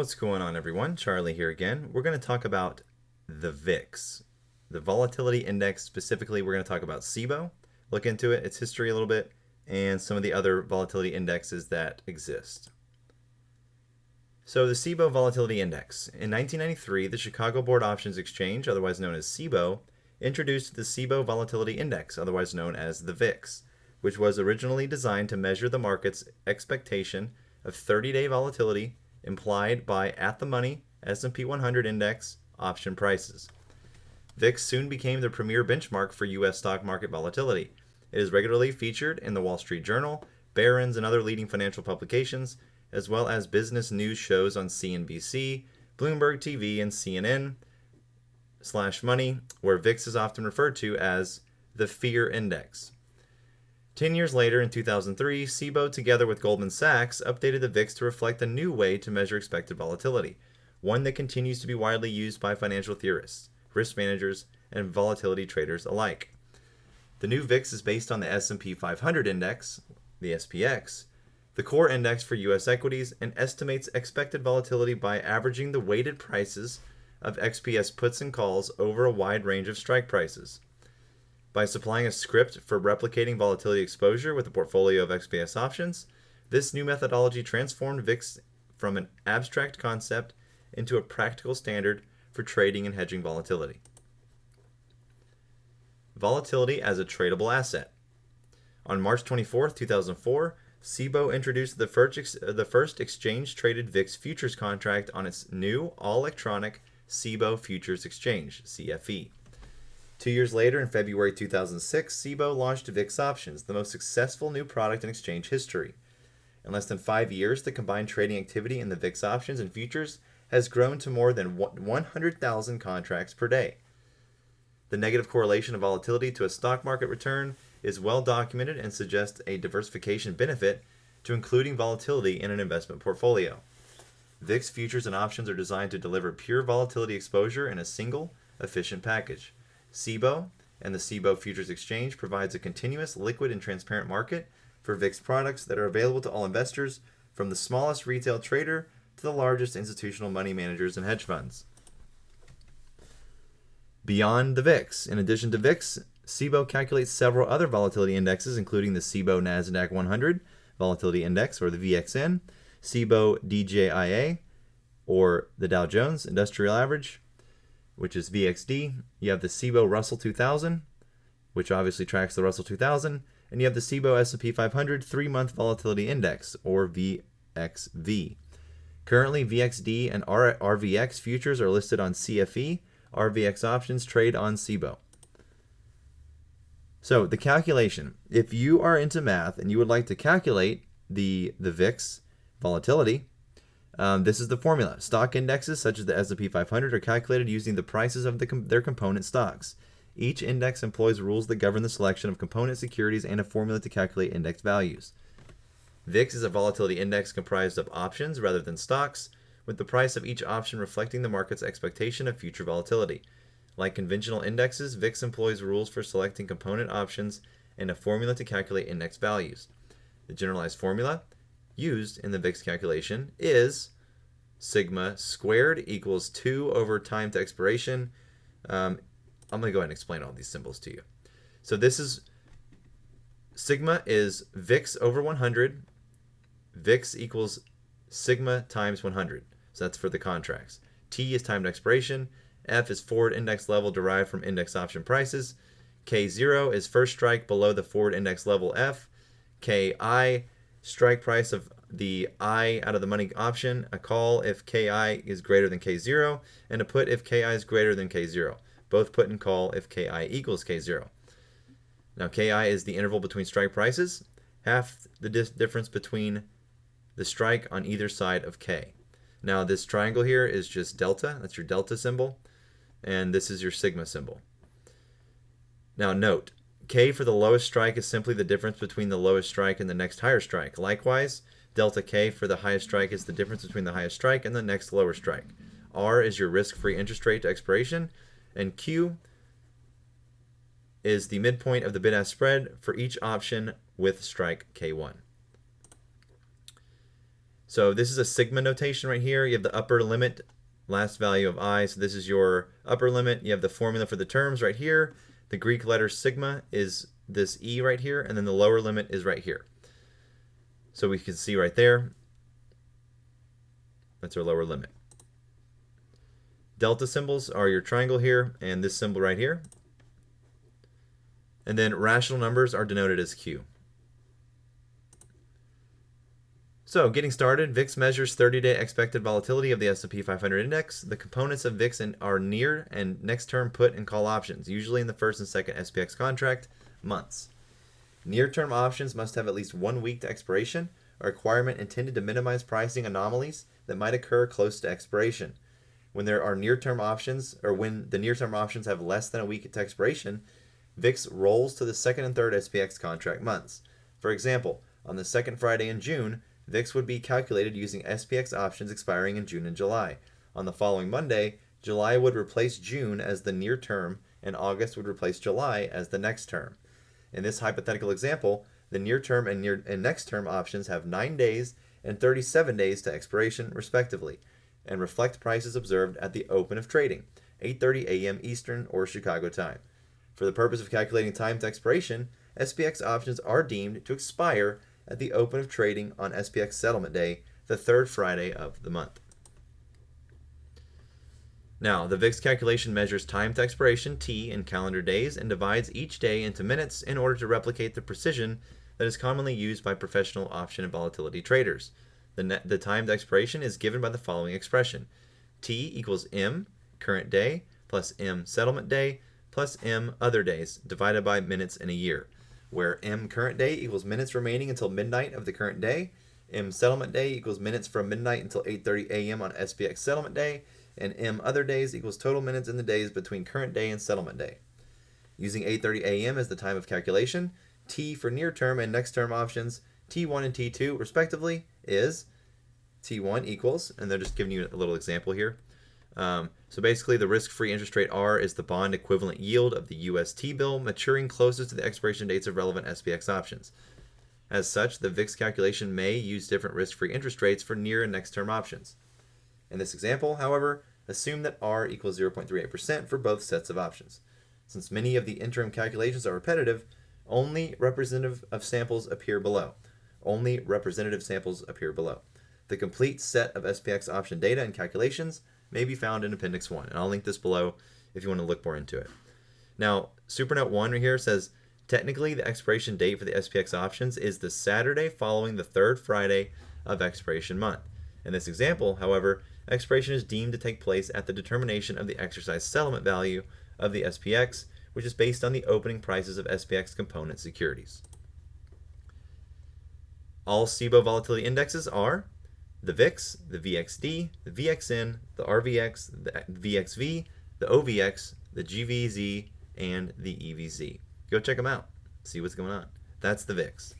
What's going on, everyone? Charlie here again. We're going to talk about the VIX, the Volatility Index. Specifically, we're going to talk about CBOE, look into it, its history a little bit, and some of the other volatility indexes that exist. So the CBOE Volatility Index. In 1993, the Chicago Board Options Exchange, otherwise known as CBOE, introduced the CBOE Volatility Index, otherwise known as the VIX, which was originally designed to measure the market's expectation of 30-day volatility implied by at-the-money S&P 100 index option prices. VIX soon became the premier benchmark for U.S. stock market volatility. It is regularly featured in the Wall Street Journal, Barron's, and other leading financial publications, as well as business news shows on CNBC, Bloomberg TV, and CNN/Money, where VIX is often referred to as the Fear Index. 10 years later, in 2003, CBOE, together with Goldman Sachs, updated the VIX to reflect a new way to measure expected volatility, one that continues to be widely used by financial theorists, risk managers, and volatility traders alike. The new VIX is based on the S&P 500 index, the SPX, the core index for U.S. equities, and estimates expected volatility by averaging the weighted prices of XPS puts and calls over a wide range of strike prices. By supplying a script for replicating volatility exposure with a portfolio of XPS options, this new methodology transformed VIX from an abstract concept into a practical standard for trading and hedging volatility. Volatility as a tradable asset. On March 24, 2004, CBOE introduced the first exchange-traded VIX futures contract on its new all-electronic CBOE Futures Exchange, CFE. 2 years later, in February 2006, CBOE launched VIX Options, the most successful new product in exchange history. In less than 5 years, the combined trading activity in the VIX Options and futures has grown to more than 100,000 contracts per day. The negative correlation of volatility to a stock market return is well documented and suggests a diversification benefit to including volatility in an investment portfolio. VIX futures and options are designed to deliver pure volatility exposure in a single, efficient package. CBOE and the CBOE Futures Exchange provides a continuous, liquid, and transparent market for VIX products that are available to all investors, from the smallest retail trader to the largest institutional money managers and hedge funds. Beyond the VIX. In addition to VIX, CBOE calculates several other volatility indexes, including the CBOE Nasdaq 100 Volatility Index, or the VXN, CBOE DJIA, or the Dow Jones Industrial Average, which is VXD. You have the CBOE Russell 2000, which obviously tracks the Russell 2000, and you have the CBOE S&P 500 3-month Volatility Index, or VXV. Currently, VXD and RVX futures are listed on CFE. RVX options trade on CBOE. So the calculation, if you are into math and you would like to calculate the VIX volatility, this is the formula. Stock indexes such as the S&P 500 are calculated using the prices of their component stocks. Each index employs rules that govern the selection of component securities and a formula to calculate index values. VIX is a volatility index comprised of options rather than stocks, with the price of each option reflecting the market's expectation of future volatility. Like conventional indexes, VIX employs rules for selecting component options and a formula to calculate index values. The generalized formula used in the VIX calculation is sigma squared equals 2 over time to expiration. I'm going to go ahead and explain all these symbols to you. So this is sigma is VIX over 100. VIX equals sigma times 100. So that's for the contracts. T is time to expiration. F is forward index level derived from index option prices. K0 is first strike below the forward index level F. KI, strike price of the I out of the money option, a call if KI is greater than K0, and a put if KI is greater than K0. Both put and call if KI equals K0. Now KI is the interval between strike prices, half the difference between the strike on either side of K. Now this triangle here is just delta, that's your delta symbol, and this is your sigma symbol. Now note, K for the lowest strike is simply the difference between the lowest strike and the next higher strike. Likewise, delta K for the highest strike is the difference between the highest strike and the next lower strike. R is your risk-free interest rate to expiration, and Q is the midpoint of the bid-ask spread for each option with strike K1. So this is a sigma notation right here. You have the upper limit, last value of I. So this is your upper limit. You have the formula for the terms right here. The Greek letter sigma is this E right here, and then the lower limit is right here. So we can see right there, that's our lower limit. Delta symbols are your triangle here, and this symbol right here. And then rational numbers are denoted as Q. So getting started, VIX measures 30-day expected volatility of the S&P 500 index. The components of VIX are near and next term put and call options, usually in the first and second SPX contract months. Near-term options must have at least 1 week to expiration, a requirement intended to minimize pricing anomalies that might occur close to expiration. When there are near-term options, or when the near-term options have less than a week to expiration, VIX rolls to the second and third SPX contract months. For example, on the second Friday in June, VIX would be calculated using SPX options expiring in June and July. On the following Monday, July would replace June as the near term, and August would replace July as the next term. In this hypothetical example, the near term and next term options have 9 days and 37 days to expiration, respectively, and reflect prices observed at the open of trading, 8:30 a.m. Eastern or Chicago time. For the purpose of calculating time to expiration, SPX options are deemed to expire at the open of trading on SPX settlement day, the third Friday of the month. Now, the VIX calculation measures time to expiration, T, in calendar days and divides each day into minutes in order to replicate the precision that is commonly used by professional option and volatility traders. The time to expiration is given by the following expression. T equals M, current day, plus M, settlement day, plus M, other days, divided by minutes in a year, where M, current day, equals minutes remaining until midnight of the current day, M, settlement day, equals minutes from midnight until 8:30 a.m. on SPX settlement day, and M, other days, equals total minutes in the days between current day and settlement day. Using 8:30 a.m. as the time of calculation, T for near-term and next-term options, T1 and T2, respectively, is T1 equals, and they're just giving you a little example here. So basically, the risk-free interest rate R is the bond equivalent yield of the US T-bill maturing closest to the expiration dates of relevant SPX options. As such, the VIX calculation may use different risk-free interest rates for near and next-term options. In this example, however, assume that R equals 0.38% for both sets of options. Since many of the interim calculations are repetitive, only representative samples appear below. The complete set of SPX option data and calculations may be found in Appendix 1, and I'll link this below if you want to look more into it. Now, Supernote 1 right here says, technically the expiration date for the SPX options is the Saturday following the third Friday of expiration month. In this example, however, expiration is deemed to take place at the determination of the exercise settlement value of the SPX, which is based on the opening prices of SPX component securities. All CBOE volatility indexes are the VIX, the VXD, the VXN, the RVX, the VXV, the OVX, the GVZ, and the EVZ. Go check them out. See what's going on. That's the VIX.